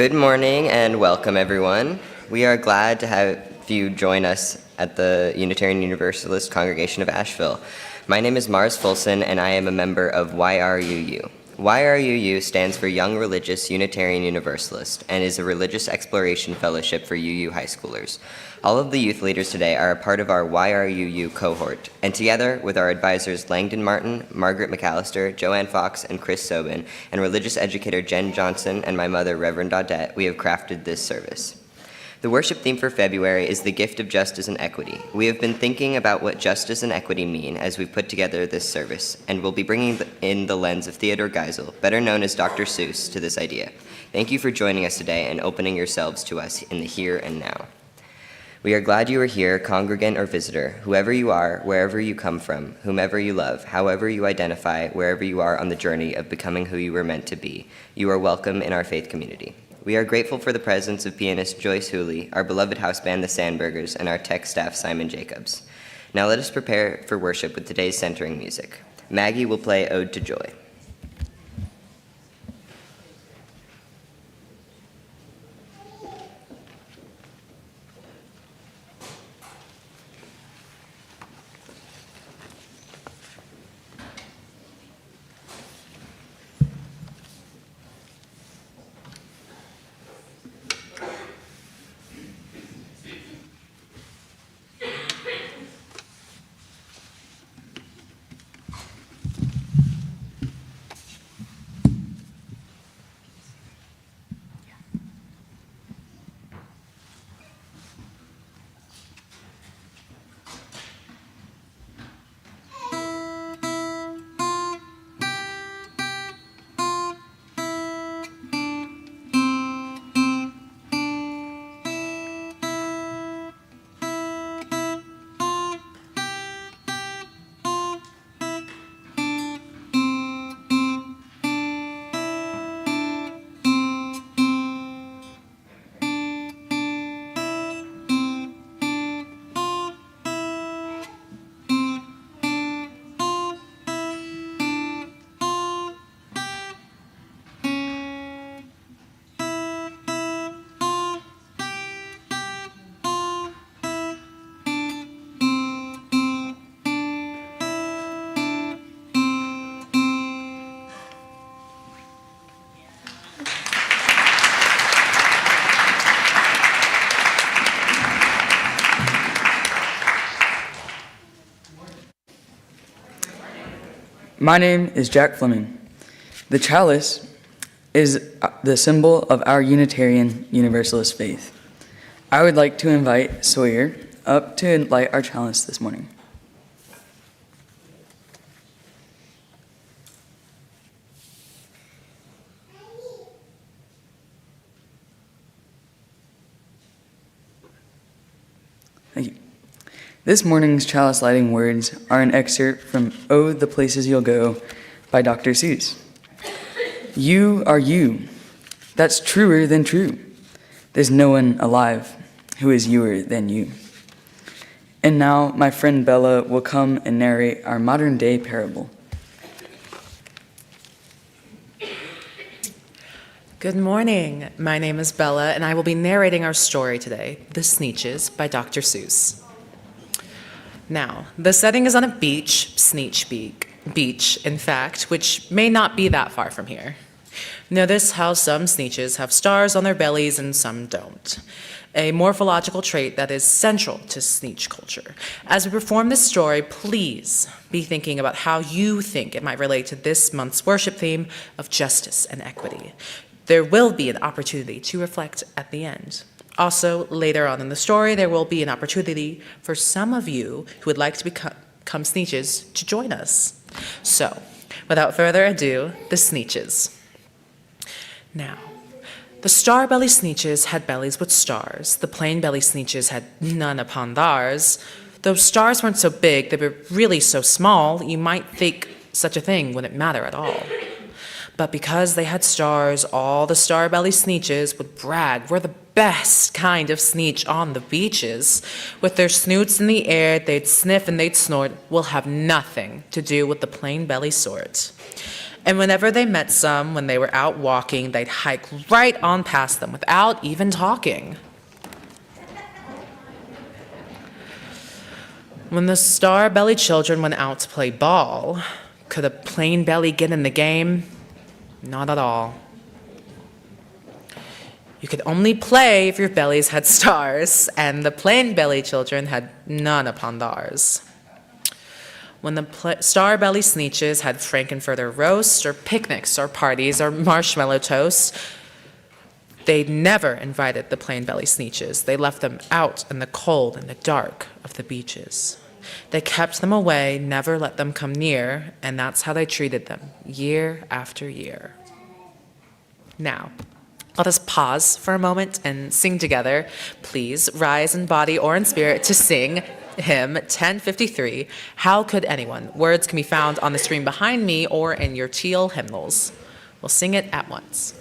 Good morning and welcome, everyone. We are glad to have you join us at the Unitarian Universalist Congregation of Asheville. My name is Mars Fulson, and I am a member of YRUU. YRUU stands for Young Religious Unitarian Universalist and is a religious exploration fellowship for UU high schoolers. All of the youth leaders today are a part of our YRUU cohort, and together with our advisors Langdon Martin, Margaret McAllister, Joanne Fox, and Chris Sobin, and religious educator Jen Johnson and my mother, Reverend Audette, we have crafted this service. The worship theme for February is the gift of justice and equity. We have been thinking about what justice and equity mean as we've put together this service, and we'll be bringing in the lens of Theodore Geisel, better known as Dr. Seuss, to this idea. Thank you for joining us today and opening yourselves to us in the here and now. We are glad you are here, congregant or visitor, whoever you are, wherever you come from, whomever you love, however you identify, wherever you are on the journey of becoming who you were meant to be. You are welcome in our faith community. We are grateful for the presence of pianist Joyce Hooley, our beloved house band the Sandburgers, and our tech staff Simon Jacobs. Now let us prepare for worship with today's centering music. Maggie will play Ode to Joy. My name is Jack Fleming. The chalice is the symbol of our Unitarian Universalist faith. I would like to invite Sawyer up to light our chalice this morning. Thank you. This morning's chalice lighting words are an excerpt from Oh, the Places You'll Go by Dr. Seuss. You are you. That's truer than true. There's no one alive who is youer than you. And now my friend Bella will come and narrate our modern day parable. Good morning. My name is Bella, and I will be narrating our story today, The Sneetches by Dr. Seuss. Now, the setting is on a beach, beach, in fact, which may not be that far from here. Notice how some Sneetches have stars on their bellies and some don't. A morphological trait that is central to Sneetch culture. As we perform this story, please be thinking about how you think it might relate to this month's worship theme of justice and equity. There will be an opportunity to reflect at the end. Also, later on in the story, there will be an opportunity for some of you who would like to become Sneetches to join us. So, without further ado, the Sneetches. Now, the star-belly Sneetches had bellies with stars. The plain-belly Sneetches had none upon theirs. Those stars weren't so big, they were really so small, you might think such a thing wouldn't matter at all. But because they had stars, all the star-belly Sneetches would brag we're the best kind of Sneetch on the beaches. With their snoots in the air, they'd sniff and they'd snort. Will have nothing to do with the plain belly sort. And whenever they met some, when they were out walking, they'd hike right on past them without even talking. When the star-bellied children went out to play ball, could a plain belly get in the game? Not at all. You could only play if your bellies had stars, and the plain-bellied children had none upon theirs. When the star-bellied sneeches had frankenfurter roast, or picnics, or parties, or marshmallow toast, they never invited the plain-bellied sneeches. They left them out in the cold and the dark of the beaches. They kept them away, never let them come near, and that's how they treated them, year after year. Now, let us pause for a moment and sing together. Please rise in body or in spirit to sing hymn 1053, How Could Anyone? Words can be found on the screen behind me or in your teal hymnals. We'll sing it at once.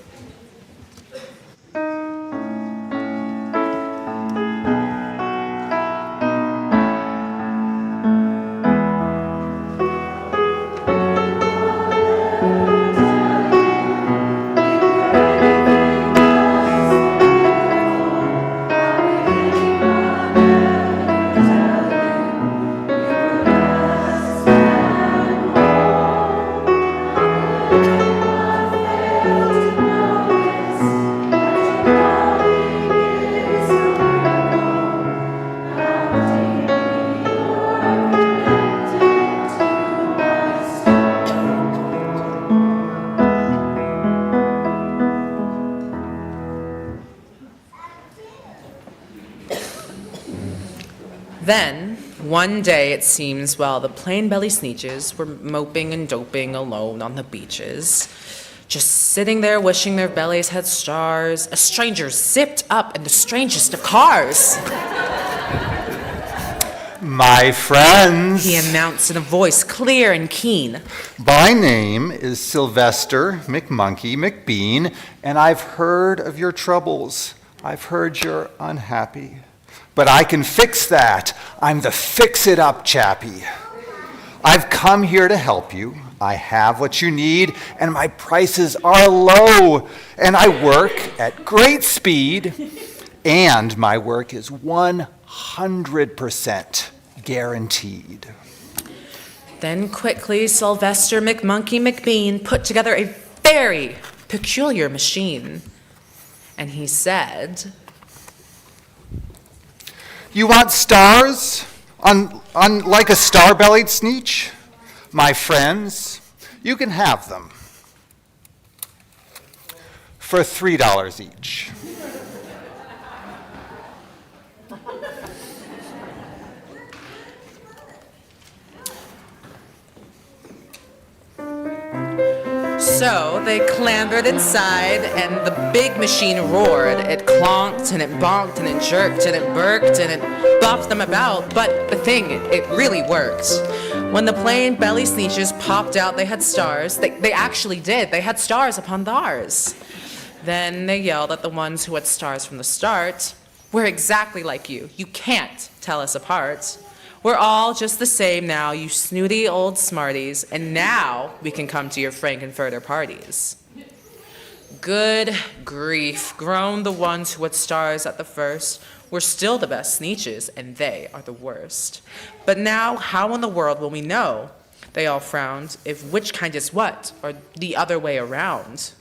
Then, one day it seems, while the plain-bellied sneeches were moping and doping alone on the beaches, just sitting there wishing their bellies had stars, a stranger zipped up in the strangest of cars. My friends, He announced in a voice clear and keen. my name is Sylvester McMonkey McBean, and I've heard of your troubles. I've heard you're unhappy. But I can fix that. I'm the fix-it-up chappie. I've come here to help you. I have what you need, and my prices are low. And I work at great speed, and my work is 100% guaranteed. Then quickly, Sylvester McMonkey McBean put together a very peculiar machine. And he said, You want stars on like a star-bellied sneech? My friends, you can have them for $3 each. So they clambered inside, and the big machine roared. It clonked, and it bonked, and it jerked, and it burked, and it bopped them about. But the thing, it really worked. When the plain belly sneeches popped out, they had stars. They actually did. They had stars upon theirs. Then they yelled at the ones who had stars from the start. We're exactly like you. You can't tell us apart. We're all just the same now, you snooty old smarties, and now we can come to your Frankenfurter parties. Good grief, groaned the ones who had stars at the first. We're still the best sneeches, and they are the worst. But now, how in the world will we know? They all frowned, if which kind is what, or the other way around.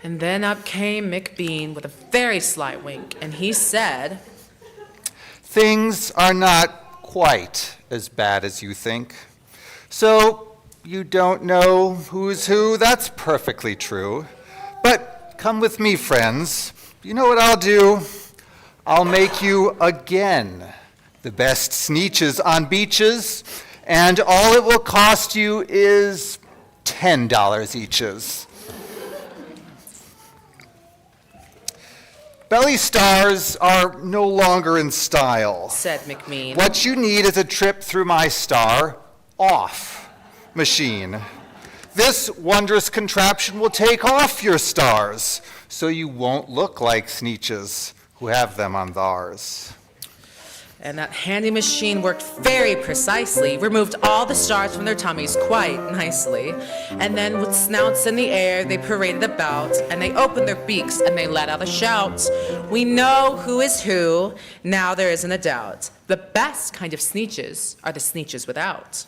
And then up came McBean with a very sly wink, and he said, Things are not quite as bad as you think. So you don't know who's who, that's perfectly true. But come with me, friends. You know what I'll do? I'll make you again the best sneeches on beaches, and all it will cost you is $10 eaches. Belly stars are no longer in style, said McBean. What you need is a trip through my star-off machine. This wondrous contraption will take off your stars, so you won't look like sneeches who have them on theirs. And that handy machine worked very precisely, removed all the stars from their tummies quite nicely. And then with snouts in the air, they paraded about, and they opened their beaks, and they let out a shout. We know who is who, now there isn't a doubt. The best kind of sneeches are the sneeches without.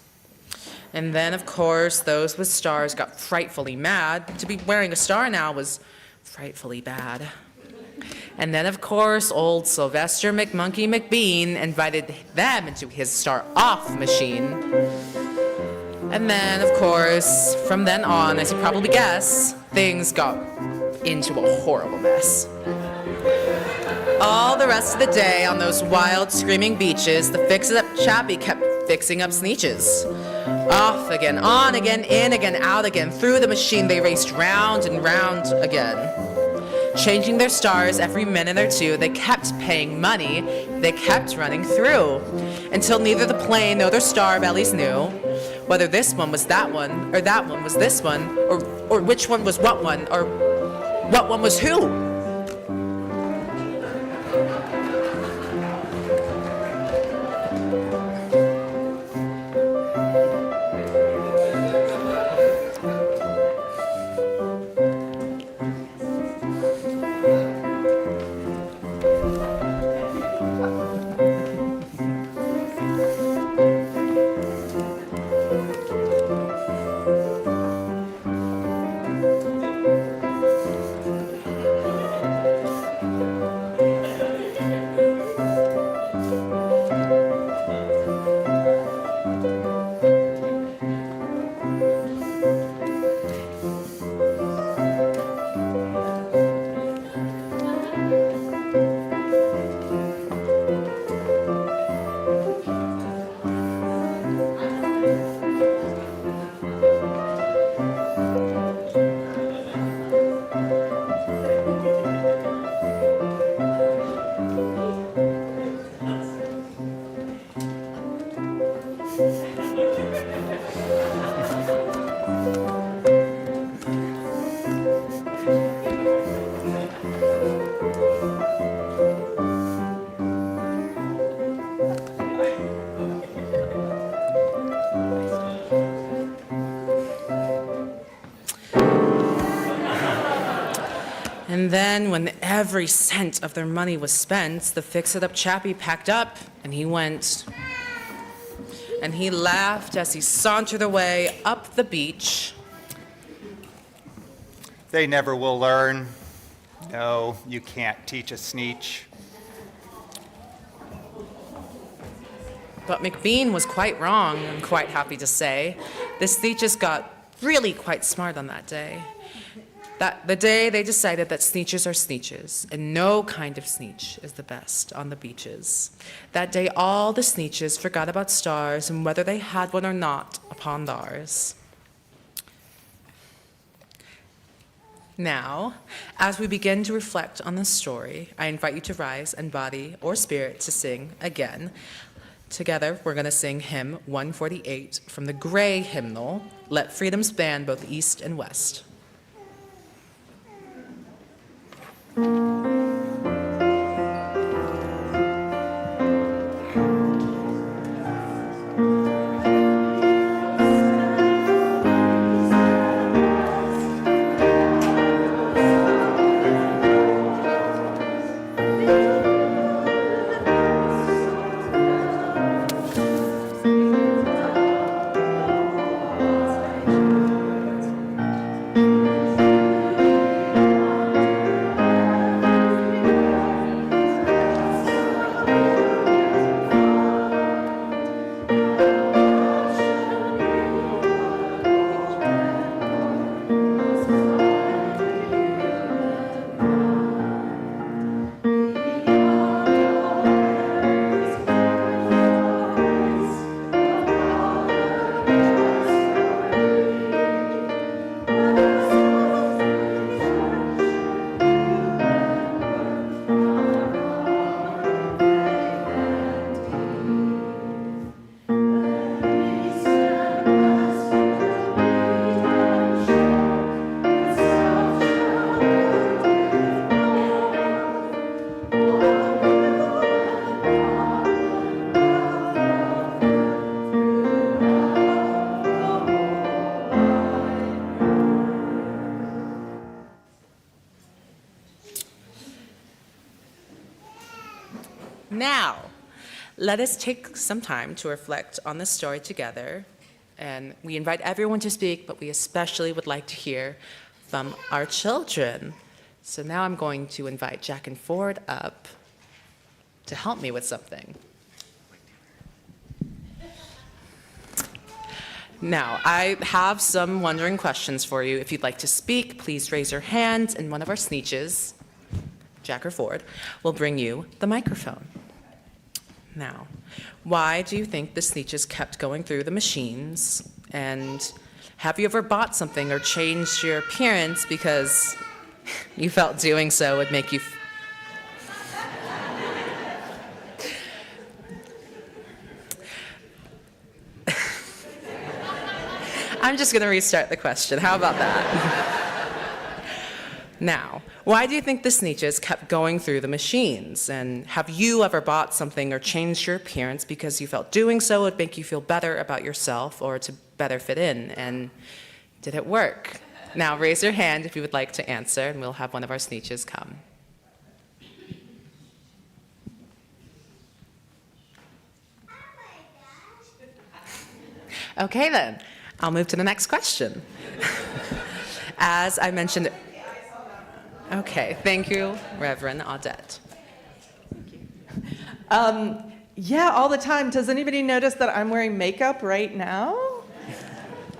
And then, of course, those with stars got frightfully mad. To be wearing a star now was frightfully bad. And then, of course, old Sylvester McMonkey McBean invited them into his star-off machine. And then, of course, from then on, as you probably guess, things got into a horrible mess. All the rest of the day on those wild, screaming beaches, the fix-it-up chappie kept fixing up sneeches. Off again, on again, in again, out again, through the machine they raced round and round again. Changing their stars every minute or two, they kept paying money, they kept running through, until neither the plane nor their star bellies knew whether this one was that one, or that one was this one, or which one was what one, or what one was who. And then, when every cent of their money was spent, the fix-it-up chappie packed up, and he went. And he laughed as he sauntered away up the beach. They never will learn. No, you can't teach a sneetch. But McBean was quite wrong, I'm quite happy to say. The sneetches got really quite smart on that day. The day they decided that sneetches are sneetches, and no kind of sneetch is the best on the beaches. That day all the sneetches forgot about stars and whether they had one or not upon theirs. Now, as we begin to reflect on this story, I invite you to rise and body or spirit to sing again. Together, we're going to sing hymn 148 from the Gray hymnal, Let Freedom Span Both East and West. Now, let us take some time to reflect on this story together. And we invite everyone to speak, but we especially would like to hear from our children. So now I'm going to invite Jack and Ford up to help me with something. Now, I have some wondering questions for you. If you'd like to speak, please raise your hand, and one of our Sneetches, Jack or Ford, will bring you the microphone. Now, why do you think the Sneetches kept going through the machines? And have you ever bought something or changed your appearance because you felt doing so would make you... I'm just going to restart the question. How about that? Now, why do you think the Sneetches kept going through the machines? And have you ever bought something or changed your appearance because you felt doing so would make you feel better about yourself or to better fit in? And did it work? Now, raise your hand if you would like to answer, and we'll have one of our Sneetches come. Okay, then. I'll move to the next question. As I mentioned... Okay, thank you, Reverend Audette. Yeah, all the time. Does anybody notice that I'm wearing makeup right now?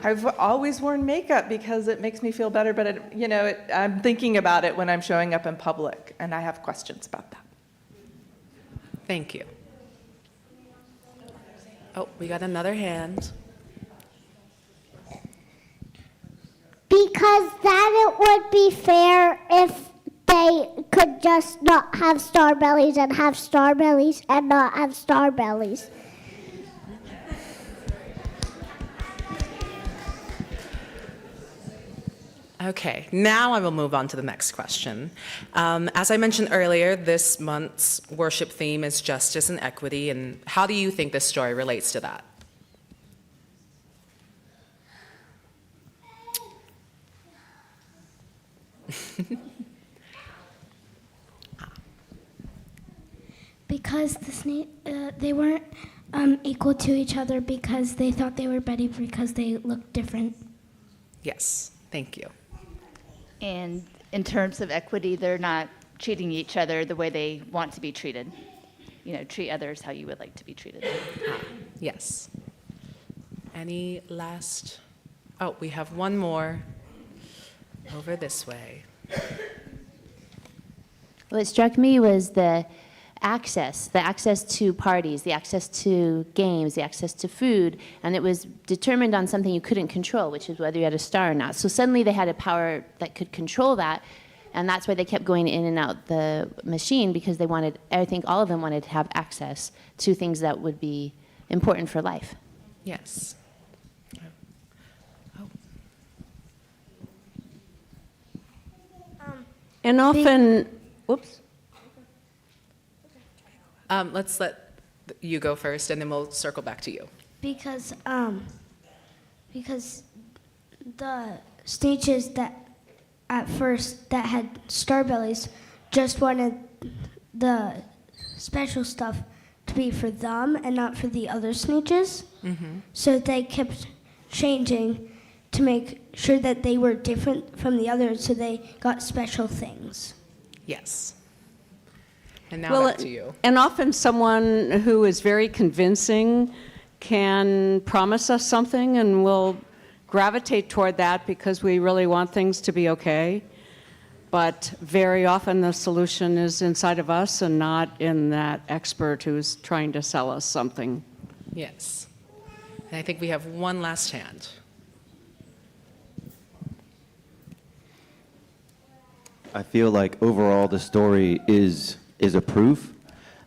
I've always worn makeup because it makes me feel better, but I'm thinking about it when I'm showing up in public, and I have questions about that. Thank you. Oh, we got another hand. Because then it would be fair if they could just not have star bellies and have star bellies and not have star bellies. Okay, now I will move on to the next question. As I mentioned earlier, this month's worship theme is justice and equity, and how do you think this story relates to that? Because they weren't equal to each other because they thought they were better because they looked different. Yes, thank you. And in terms of equity, they're not treating each other the way they want to be treated. Treat others how you would like to be treated. Yes. Any last? Oh, we have one more over this way. What struck me was the access to parties, the access to games, the access to food, and it was determined on something you couldn't control, which is whether you had a star or not. So suddenly they had a power that could control that, and that's why they kept going in and out the machine, because I think all of them wanted to have access to things that would be important for life. Yes. And often, whoops. Let's let you go first, and then we'll circle back to you. Because the stages that at first that had star bellies just wanted the special stuff to be for them and not for the other Sneetches. Mm-hmm. So they kept changing to make sure that they were different from the others, so they got special things. Yes. And now back to you. And often someone who is very convincing can promise us something, and we'll gravitate toward that because we really want things to be okay. But very often the solution is inside of us and not in that expert who's trying to sell us something. Yes. And I think we have one last hand. I feel like overall the story is a proof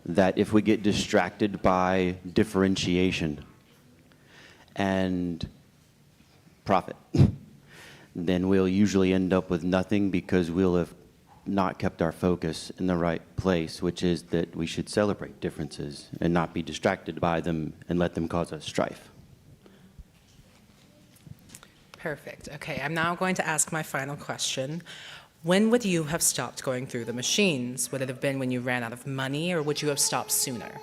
that if we get distracted by differentiation and profit, then we'll usually end up with nothing, because we'll have not kept our focus in the right place, which is that we should celebrate differences and not be distracted by them and let them cause us strife. Perfect. Okay, I'm now going to ask my final question. When would you have stopped going through the machines? Would it have been when you ran out of money, or would you have stopped sooner?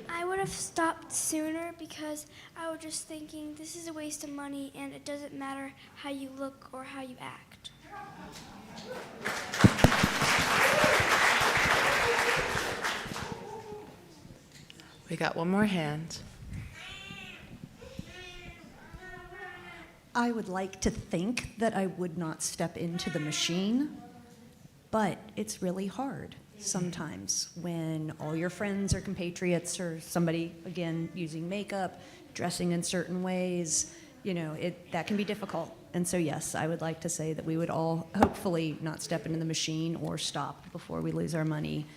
I would have stopped sooner because I was just thinking this is a waste of money and it doesn't matter how you look or how you act. We got one more hand. I would like to think that I would not step into the machine, but it's really hard sometimes when all your friends are compatriots or somebody, again, using makeup, dressing in certain ways, that can be difficult. And so, yes, I would like to say that we would all hopefully not step into the machine or stop before we lose our money,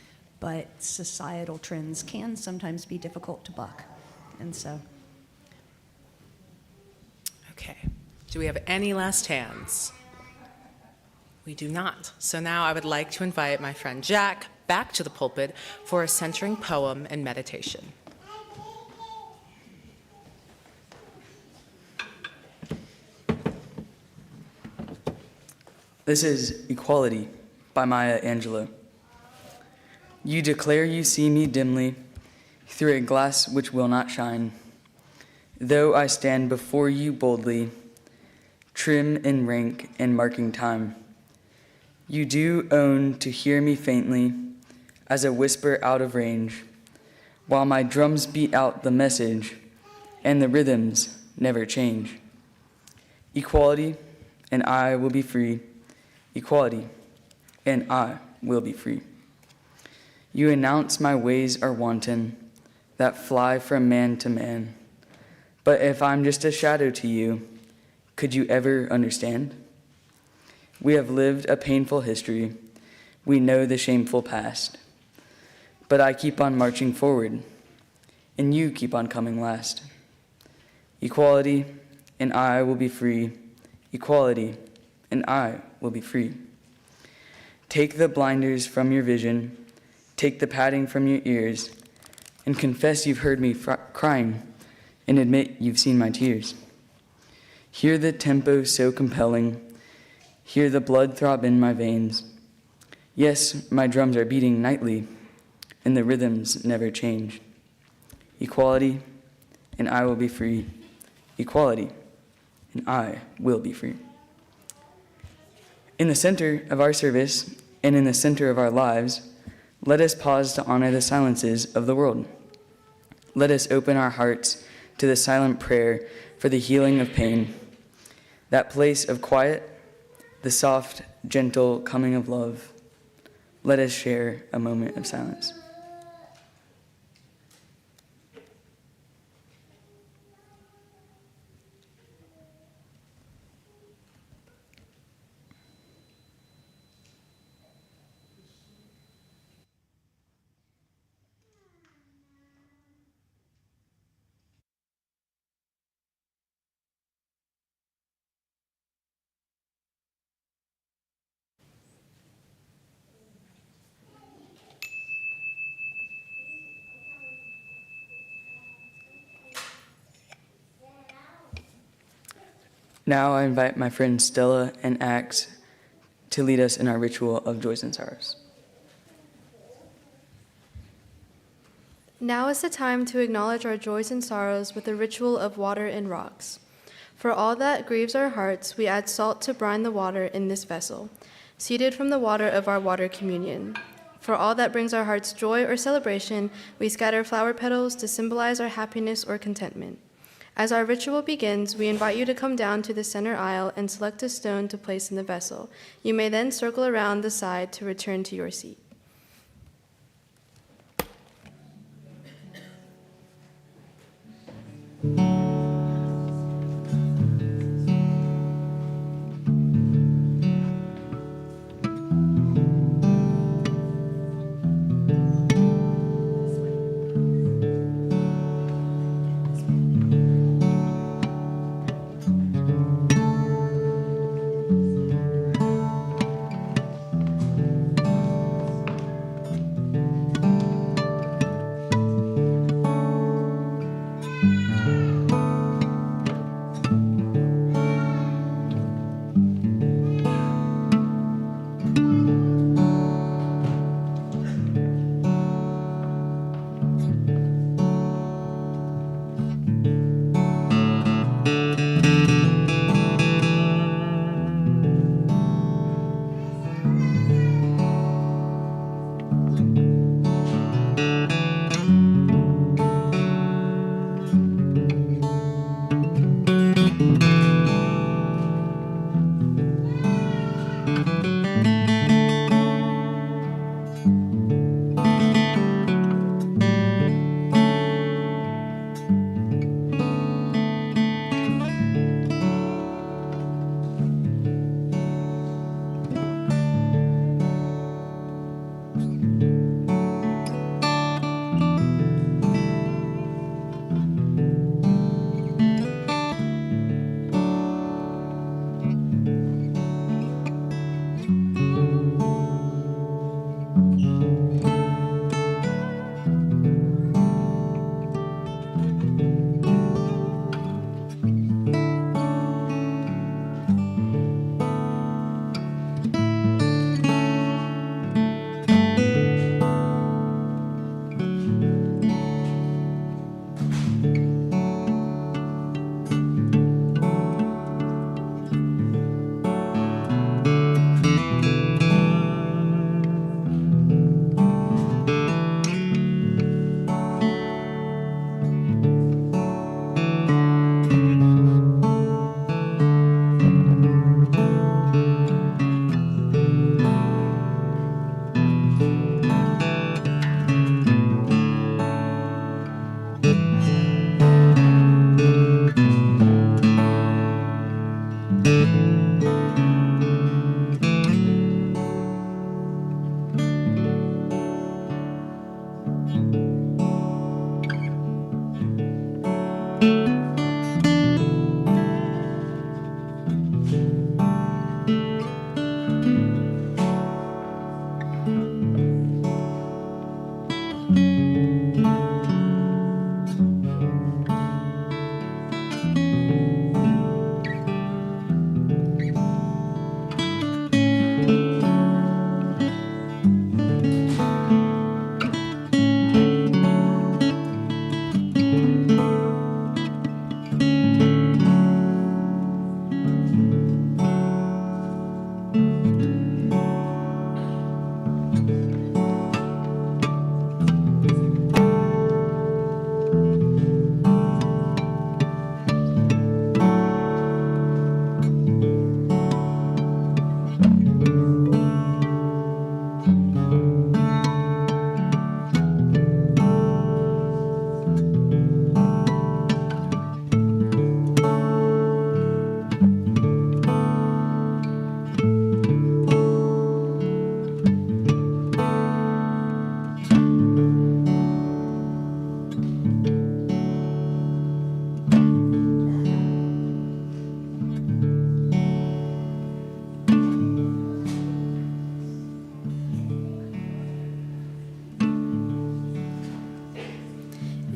but societal trends can sometimes be difficult to buck. And so. Okay. Do we have any last hands? We do not. So now I would like to invite my friend Jack back to the pulpit for a centering poem and meditation. This is Equality by Maya Angelou. You declare you see me dimly through a glass which will not shine. Though I stand before you boldly, trim in rank and marking time. You do own to hear me faintly as a whisper out of range, while my drums beat out the message and the rhythms never change. Equality, and I will be free. Equality, and I will be free. You announce my ways are wanton, that fly from man to man. But if I'm just a shadow to you, could you ever understand? We have lived a painful history. We know the shameful past. But I keep on marching forward, and you keep on coming last. Equality, and I will be free. Equality, and I will be free. Take the blinders from your vision, take the padding from your ears, and confess you've heard me crying, and admit you've seen my tears. Hear the tempo so compelling, hear the blood throb in my veins. Yes, my drums are beating nightly, and the rhythms never change. Equality, and I will be free. Equality, and I will be free. In the center of our service, and in the center of our lives, let us pause to honor the silences of the world. Let us open our hearts to the silent prayer for the healing of pain, that place of quiet, the soft, gentle coming of love. Let us share a moment of silence. Now I invite my friends Stella and Axe to lead us in our ritual of joys and sorrows. Now is the time to acknowledge our joys and sorrows with the ritual of water and rocks. For all that grieves our hearts, we add salt to brine the water in this vessel, seeded from the water of our water communion. For all that brings our hearts joy or celebration, we scatter flower petals to symbolize our happiness or contentment. As our ritual begins, we invite you to come down to the center aisle and select a stone to place in the vessel. You may then circle around the side to return to your seat.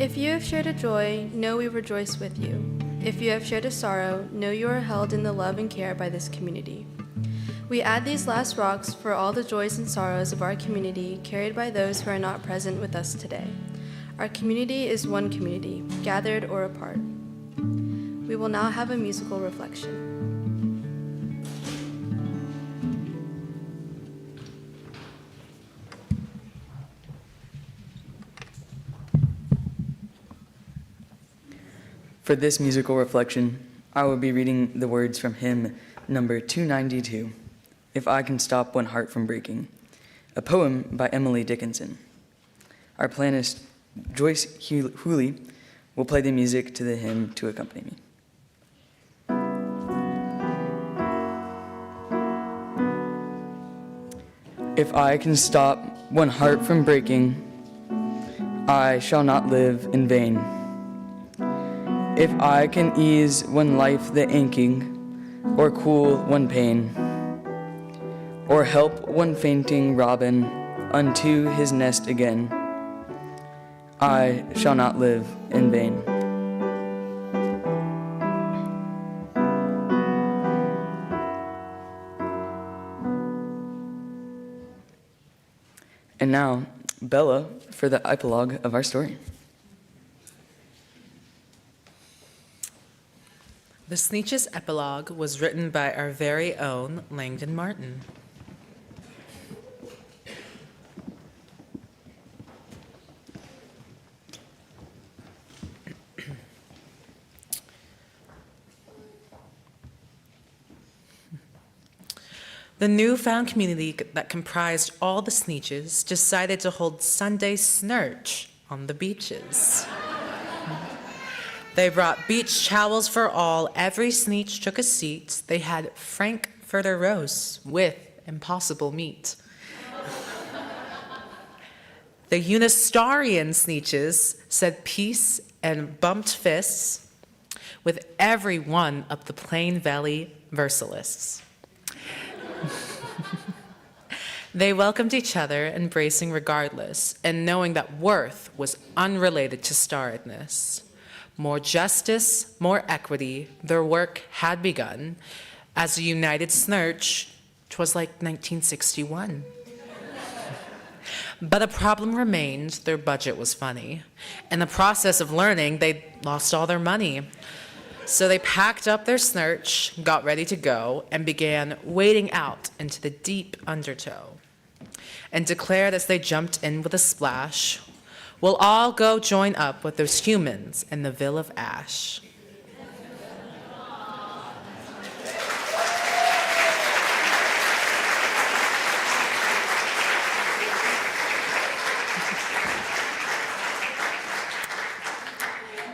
If you have shared a joy, know we rejoice with you. If you have shared a sorrow, know you are held in the love and care by this community. We add these last rocks for all the joys and sorrows of our community carried by those who are not present with us today. Our community is one community, gathered or apart. We will now have a musical reflection. For this musical reflection, I will be reading the words from hymn number 292, If I Can Stop One Heart from Breaking, a poem by Emily Dickinson. Our pianist, Joyce Hooley, will play the music to the hymn to accompany me. If I can stop one heart from breaking, I shall not live in vain. If I can ease one life the aching, or cool one pain, or help one fainting robin unto his nest again, I shall not live in vain. And now, Bella for the epilogue of our story. The Sneetches epilogue was written by our very own Langdon Martin. The newfound community that comprised all the Sneetches decided to hold Sunday snurch on the beaches. They brought beach towels for all. Every Sneetch took a seat. They had frankfurter roasts with impossible meat. The Unistarian Sneetches said peace and bumped fists with every one of the Plain Valley versalists. They welcomed each other, embracing regardless, and knowing that worth was unrelated to starredness. More justice, more equity, their work had begun. As a united snurch, 'twas like 1961. But a problem remained, their budget was funny. In the process of learning, they lost all their money. So they packed up their snurch, got ready to go, and began wading out into the deep undertow, and declared as they jumped in with a splash, "We'll all go join up with those humans in the Ville of Ash."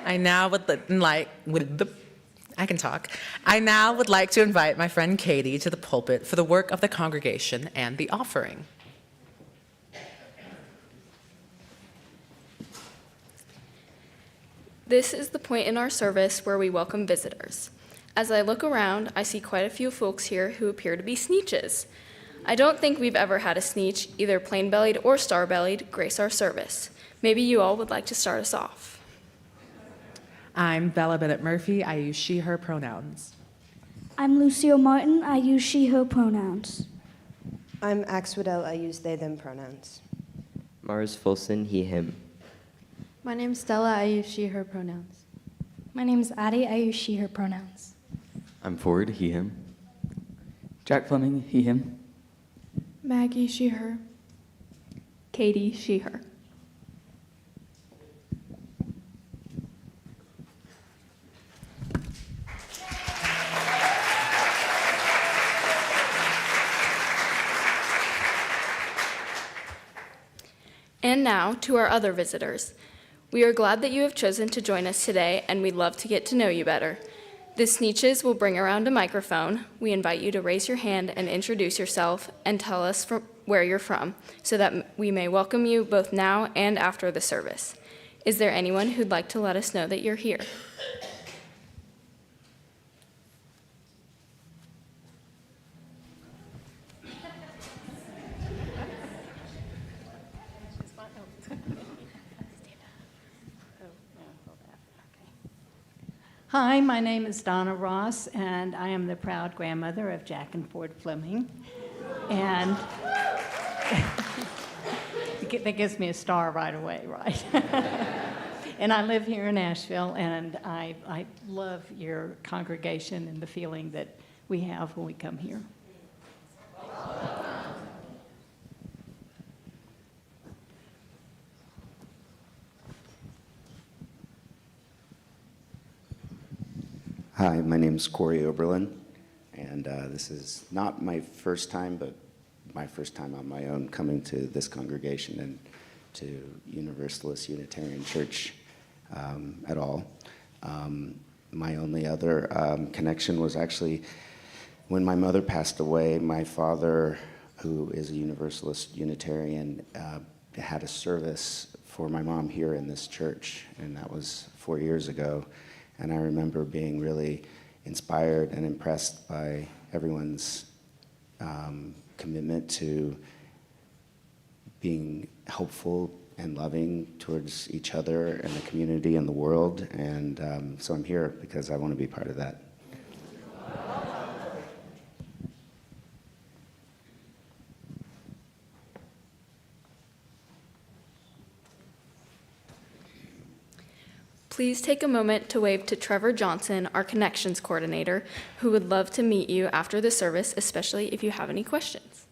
I now would like to invite my friend Katie to the pulpit for the work of the congregation and the offering. This is the point in our service where we welcome visitors. As I look around, I see quite a few folks here who appear to be Sneetches. I don't think we've ever had a Sneetch, either plain-bellied or star-bellied, grace our service. Maybe you all would like to start us off. I'm Bella Bennett Murphy. I use she, her pronouns. I'm Lucio Martin. I use she, her pronouns. I'm Axwedel. I use they, them pronouns. Mars Fulson, he, him. My name's Stella. I use she, her pronouns. My name's Addie. I use she, her pronouns. I'm Ford, he, him. Jack Fleming, he, him. Maggie, she, her. Katie, she, her. And now to our other visitors. We are glad that you have chosen to join us today, and we'd love to get to know you better. The Sneetches will bring around a microphone. We invite you to raise your hand and introduce yourself and tell us where you're from, so that we may welcome you both now and after the service. Is there anyone who'd like to let us know that you're here? Hi, my name is Donna Ross, and I am the proud grandmother of Jack and Ford Fleming. And that gives me a star right away, right? And I live here in Asheville, and I love your congregation and the feeling that we have when we come here. Hi, my name is Corey Oberlin, and this is not my first time, but my first time on my own coming to this congregation and to Universalist Unitarian Church at all. My only other connection was actually when my mother passed away. My father, who is a Universalist Unitarian, had a service for my mom here in this church, and that was 4 years ago. And I remember being really inspired and impressed by everyone's commitment to being helpful and loving towards each other and the community and the world. And so I'm here because I want to be part of that. Please take a moment to wave to Trevor Johnson, our Connections Coordinator, who would love to meet you after the service, especially if you have any questions.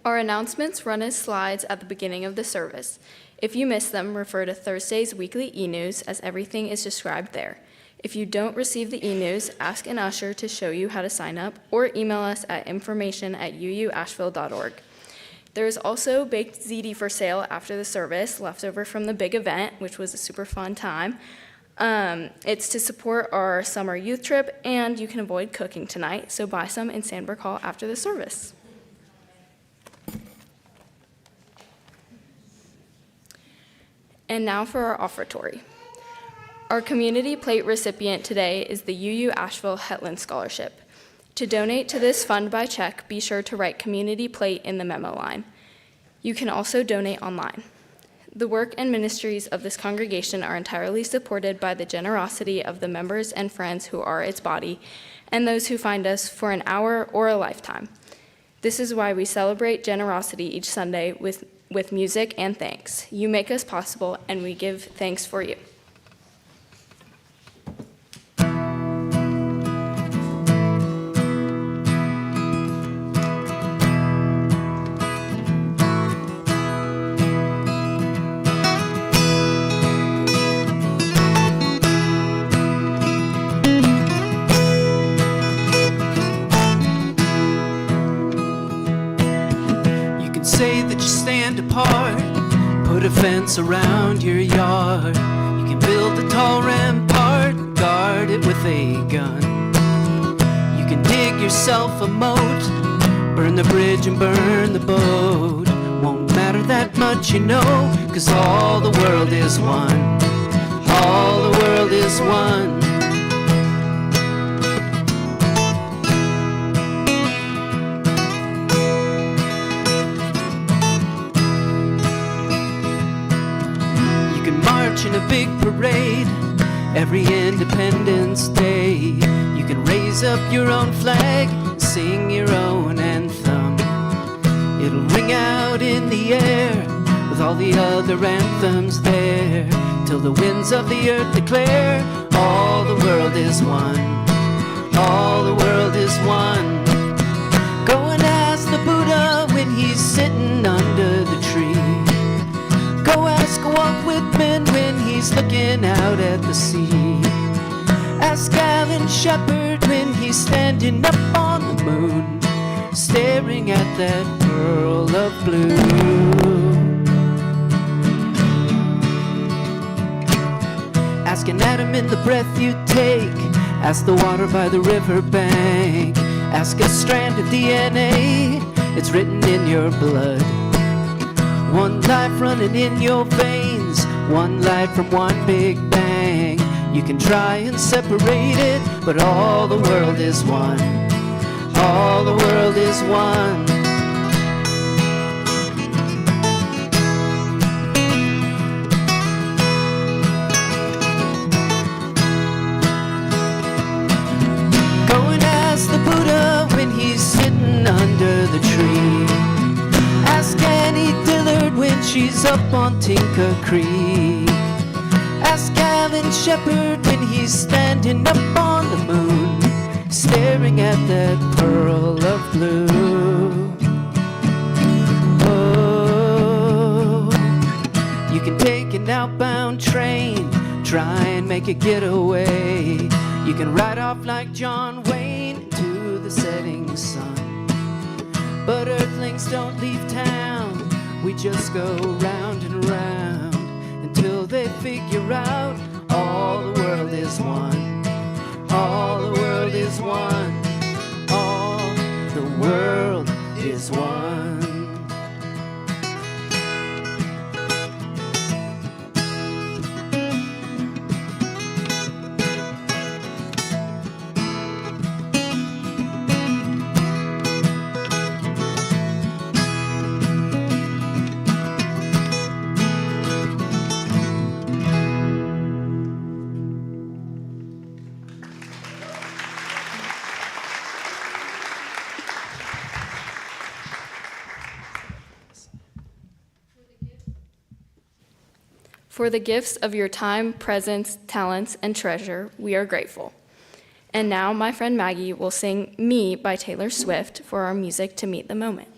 Our announcements run as slides at the beginning of the service. If you miss them, refer to Thursday's weekly e-news, as everything is described there. If you don't receive the e-news, ask an usher to show you how to sign up, or email us at information@uuasheville.org. There is also baked ziti for sale after the service, leftover from the big event, which was a super fun time. It's to support our summer youth trip, and you can avoid cooking tonight, so buy some in Sandberg Hall after the service. And now for our offertory. Our community plate recipient today is the YRUU Asheville Hetland Scholarship. To donate to this fund by check, be sure to write community plate in the memo line. You can also donate online. The work and ministries of this congregation are entirely supported by the generosity of the members and friends who are its body, and those who find us for an hour or a lifetime. This is why we celebrate generosity each Sunday with music and thanks. You make us possible, and we give thanks for you. Say that you stand apart, put a fence around your yard. You can build a tall rampart, guard it with a gun. You can dig yourself a moat, burn the bridge and burn the boat. Won't matter that much, you know, 'cause all the world is one. All the world is one. In a big parade every Independence Day. You can raise up your own flag, sing your own anthem. It'll ring out in the air with all the other anthems there, till the winds of the earth declare all the world is one. All the world is one. Go and ask the Buddha when he's sitting under the tree. Go ask Walt Whitman when he's looking out at the sea. Ask Alan Shepard when he's standing up on the moon, staring at that pearl of blue. Ask an atom in the breath you take. Ask the water by the riverbank. Ask a strand of DNA, it's written in your blood. One life running in your veins, one light from one big bang. You can try and separate it, but all the world is one. All the world is one. Go and ask the Buddha when he's sitting under the tree. Ask Annie Dillard when she's up on Tinker Creek. Ask Alan Shepard when he's standing up on the moon, staring at that pearl of blue. Oh, you can take an outbound train, try and make a getaway. You can ride off like John Wayne to the setting sun. But earthlings don't leave town, we just go round and round until they figure out all the world is one. All the world is one. All the world is one. For the gifts of your time, presence, talents, and treasure, we are grateful. And now my friend Maggie will sing Me by Taylor Swift for our music to meet the moment.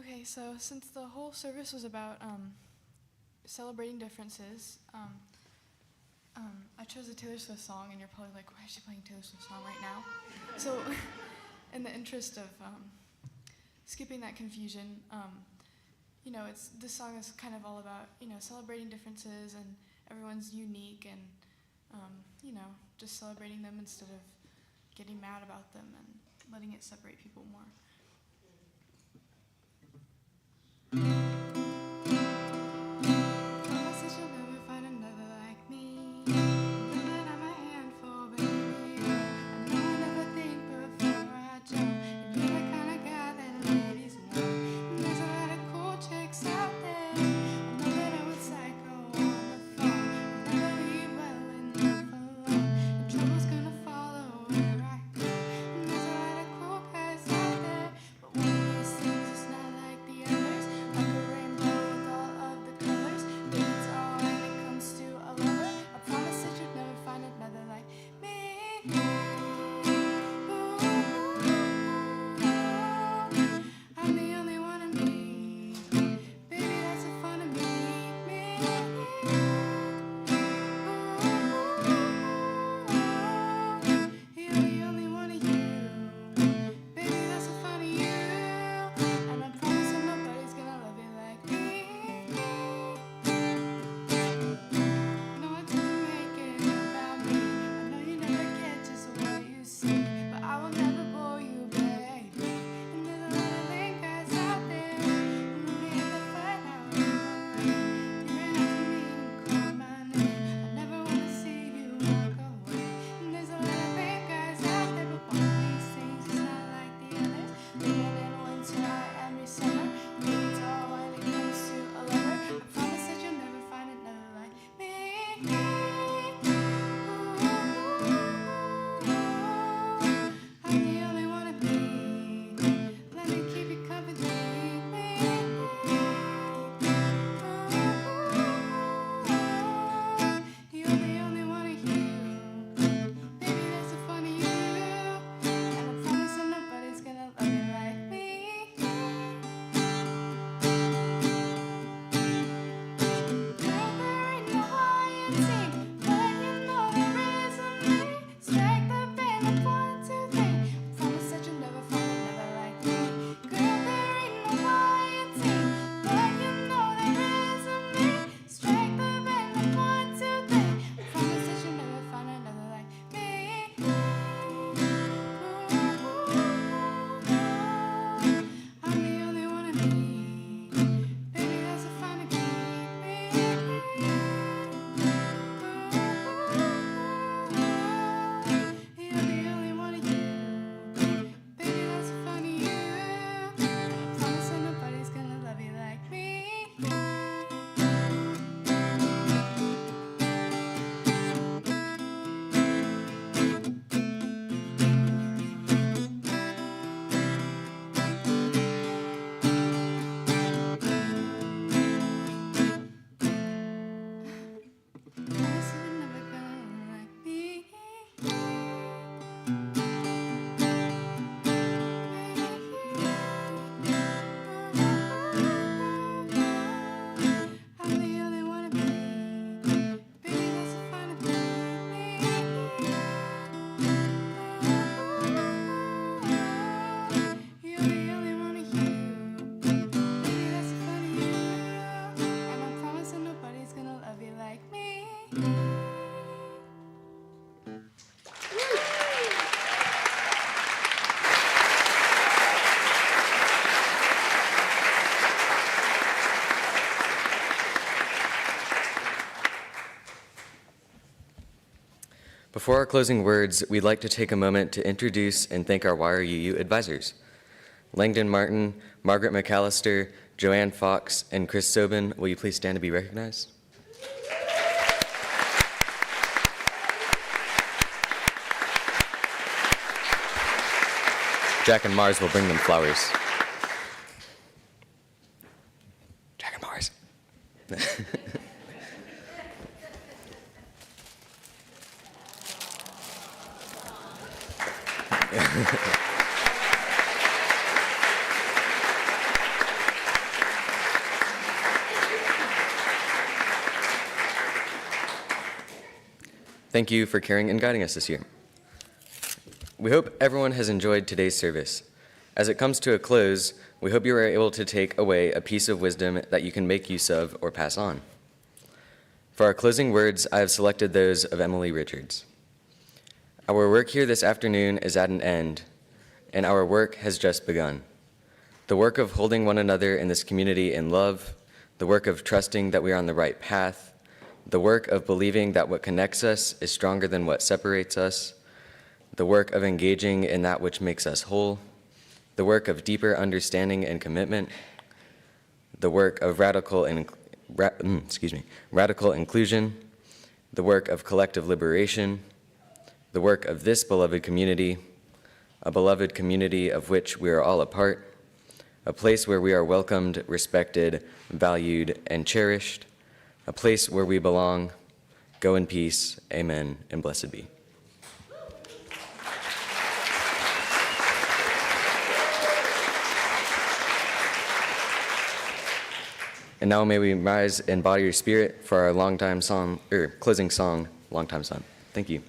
Okay, so since the whole service was about celebrating differences, I chose a Taylor Swift song, and you're probably like, why is she playing Taylor Swift song right now? So, in the interest of skipping that confusion, this song is kind of all about, celebrating differences, and everyone's unique, and, just celebrating them instead of getting mad about them and letting it separate people more. Promise that you'll never find another like me. Know that I'm a handful, baby. I know I never think before I jump. And you're the kind of guy that ladies want. And there's a lot of cool chicks out there. I know that I would psycho on the phone. I'll never leave well enough alone. And trouble's gonna follow where I go. And there's a lot of cool guys out there. Before our closing words, we'd like to take a moment to introduce and thank our YRUU advisors. Langdon Martin, Margaret McAllister, Joanne Fox, and Chris Sobin, will you please stand to be recognized? Jack and Mars will bring them flowers. Jack and Mars. Thank you for caring and guiding us this year. We hope everyone has enjoyed today's service. As it comes to a close, we hope you are able to take away a piece of wisdom that you can make use of or pass on. For our closing words, I have selected those of Emily Richards. Our work here this afternoon is at an end, and our work has just begun. The work of holding one another in this community in love, the work of trusting that we are on the right path, the work of believing that what connects us is stronger than what separates us, the work of engaging in that which makes us whole, the work of deeper understanding and commitment, the work of radical inclusion, the work of collective liberation, the work of this beloved community, a beloved community of which we are all a part, a place where we are welcomed, respected, valued, and cherished, a place where we belong. Go in peace. Amen, and blessed be. And now may we rise and body your spirit for our closing song, Long Time Son. Thank you.